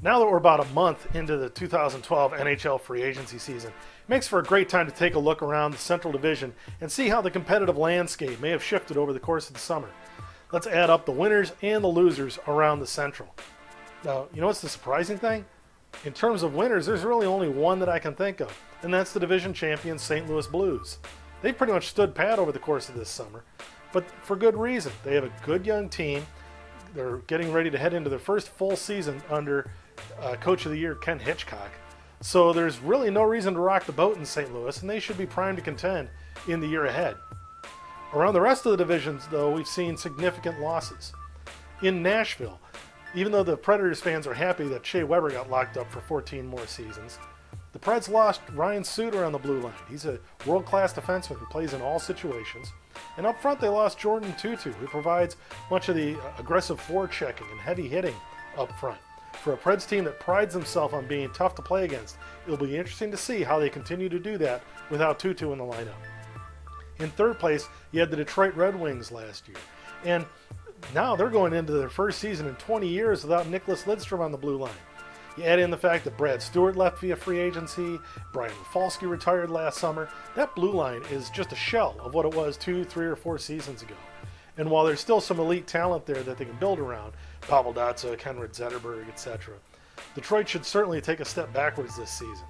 Now that we're about a month into the 2012 NHL free agency season, it makes for a great time to take a look around the Central Division and see how the competitive landscape may have shifted over the course of the summer. Let's add up the winners and the losers around the Central. Now, you know what's the surprising thing? In terms of winners, there's really only one that I can think of, and that's the division champion St. Louis Blues. They pretty much stood pat over the course of this summer, but for good reason. They have a good young team. They're getting ready to head into their first full season under Coach of the Year Ken Hitchcock. So there's really no reason to rock the boat in St. Louis, and they should be primed to contend in the year ahead. Around the rest of the divisions, though, we've seen significant losses. In Nashville, even though the Predators fans are happy that Shea Weber got locked up for 14 more seasons, the Preds lost Ryan Suter on the blue line. He's a world-class defenseman who plays in all situations. And up front, they lost Jordan Tutu, who provides much of the aggressive forechecking and heavy hitting up front. For a Preds team that prides themselves on being tough to play against, it'll be interesting to see how they continue to do that without Tutu in the lineup. In third place, you had the Detroit Red Wings last year. And now they're going into their first season in 20 years without Nicholas Lidstrom on the blue line. You add in the fact that Brad Stewart left via free agency, Brian Rafalski retired last summer. That blue line is just a shell of what it was 2, 3, or 4 seasons ago. And while there's still some elite talent there that they can build around, Pavel Datsyuk, Henrik Zetterberg, etc., Detroit should certainly take a step backwards this season.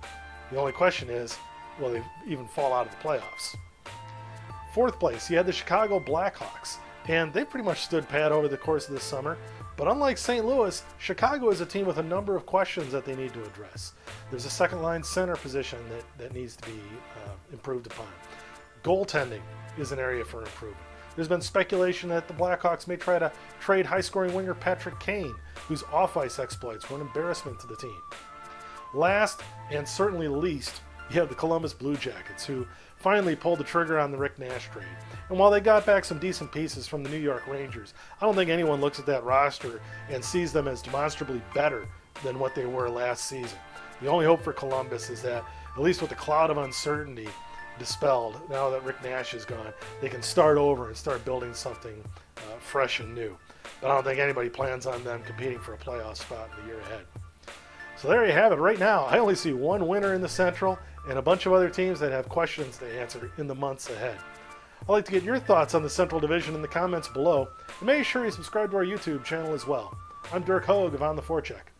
The only question is, will they even fall out of the playoffs? Fourth place, you had the Chicago Blackhawks, and they pretty much stood pat over the course of the summer. But unlike St. Louis, Chicago is a team with a number of questions that they need to address. There's a second-line center position that needs to be improved upon. Goaltending is an area for improvement. There's been speculation that the Blackhawks may try to trade high-scoring winger Patrick Kane, whose off-ice exploits were an embarrassment to the team. Last, and certainly least, you have the Columbus Blue Jackets, who finally pulled the trigger on the Rick Nash trade. And while they got back some decent pieces from the New York Rangers, I don't think anyone looks at that roster and sees them as demonstrably better than what they were last season. The only hope for Columbus is that, at least with the cloud of uncertainty dispelled, now that Rick Nash is gone, they can start over and start building something fresh and new. But I don't think anybody plans on them competing for a playoff spot in the year ahead. So there you have it. Right now, I only see one winner in the Central and a bunch of other teams that have questions to answer in the months ahead. I'd like to get your thoughts on the Central Division in the comments below, and make sure you subscribe to our YouTube channel as well. I'm Dirk Hogue of On the Forecheck.